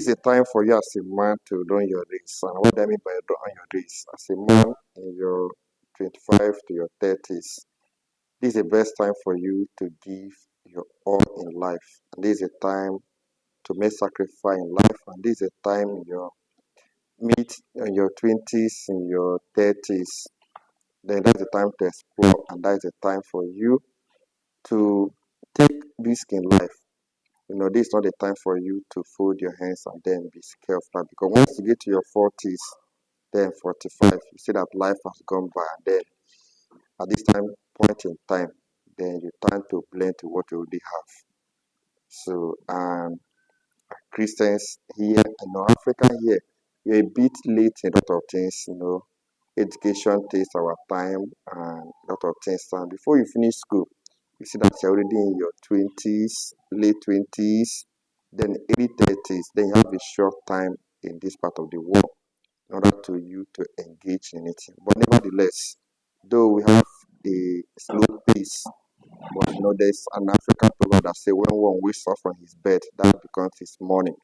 It's a time for you as a man to run your race. And what I mean by run your race, as a man in your 25 to your 30s, this is the best time for you to give your all in life. And this is a time to make sacrifice in life. And this is a time in your mid in your 20s, in your 30s. Then that's the time to explore, and that's the time for you to take risk in life. This is not the time for you to fold your hands and then be scared of that. Because once you get to your 40s, then 45, you see that life has gone by. And then at this point in time, then you turn to blend to what you already have. So, Christians here, Africa here, you're a bit late in a lot of things, Education takes our time and a lot of things. And before you finish school, you see that you're already in your 20s, late 20s, then early 30s. Then you have a short time in this part of the world in order to you to engage in it. But nevertheless, though we have a slow pace, but there's an African proverb that says when one wakes up from his bed, that becomes his morning.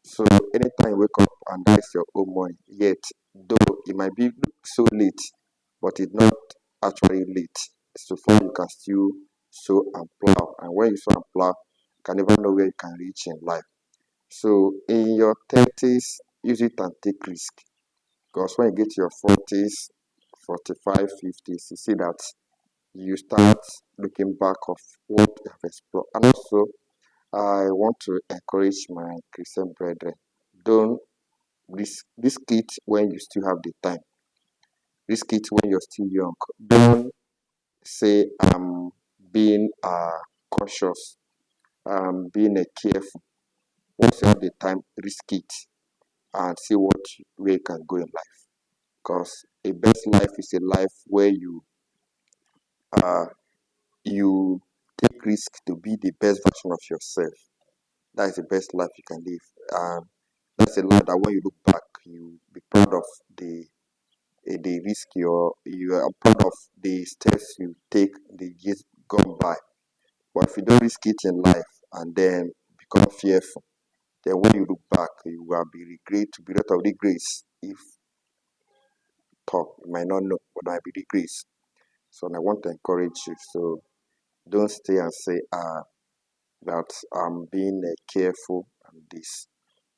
So anytime you wake up and that's your own morning, yet though it might be so late, but it's not actually late. So far you can still sow and plow. And when you sow and plow, you can never know where you can reach in life. So in your 30s, use it and take risk. Because when you get to your 40s, 45, 50s, you see that you start looking back of what you have explored. And also, I want to encourage my Christian brethren. Don't risk it when you still have the time. Risk it when you're still young. Don't say I'm being cautious, being careful. Once you have the time, risk it and see where you can go in life. Because a best life is a life where you take risk to be the best version of yourself. That is the best life you can live. That's a life that when you look back, you be proud of the risk you are proud of the steps you take the years gone by. But if you don't risk it in life and then become fearful, then when you look back, you will be lot of regrets. If talk, you might not know, but might be regrets. So I want to encourage you. So don't stay and say that I'm being careful and this.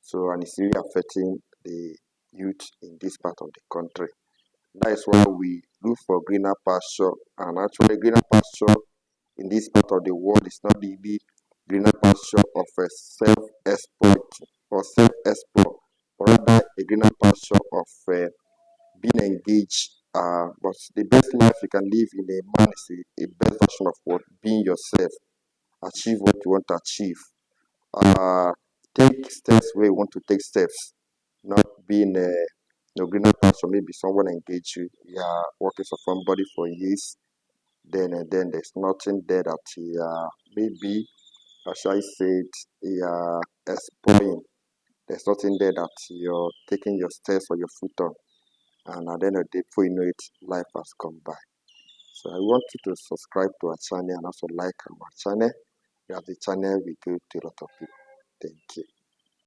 So and it's really affecting the youth in this part of the country. That is why we look for greener pasture, and actually greener pasture in this part of the world is not the greener pasture of a self-exploit or self-exploit, but rather a greener pasture of being engaged. But the best life you can live in a man is a best version of what being yourself, achieve what you want to achieve. Take steps where you want to take steps, not being greener pasture. Maybe someone engage you, working for somebody for years, then there's nothing there that maybe, how shall I say it, exploring. There's nothing there that you're taking your steps or your foot on, and at the end of the day, before you know it, life has come by. So I want you to subscribe to our channel and also like our channel. We have the channel we go to a lot of people. Thank you.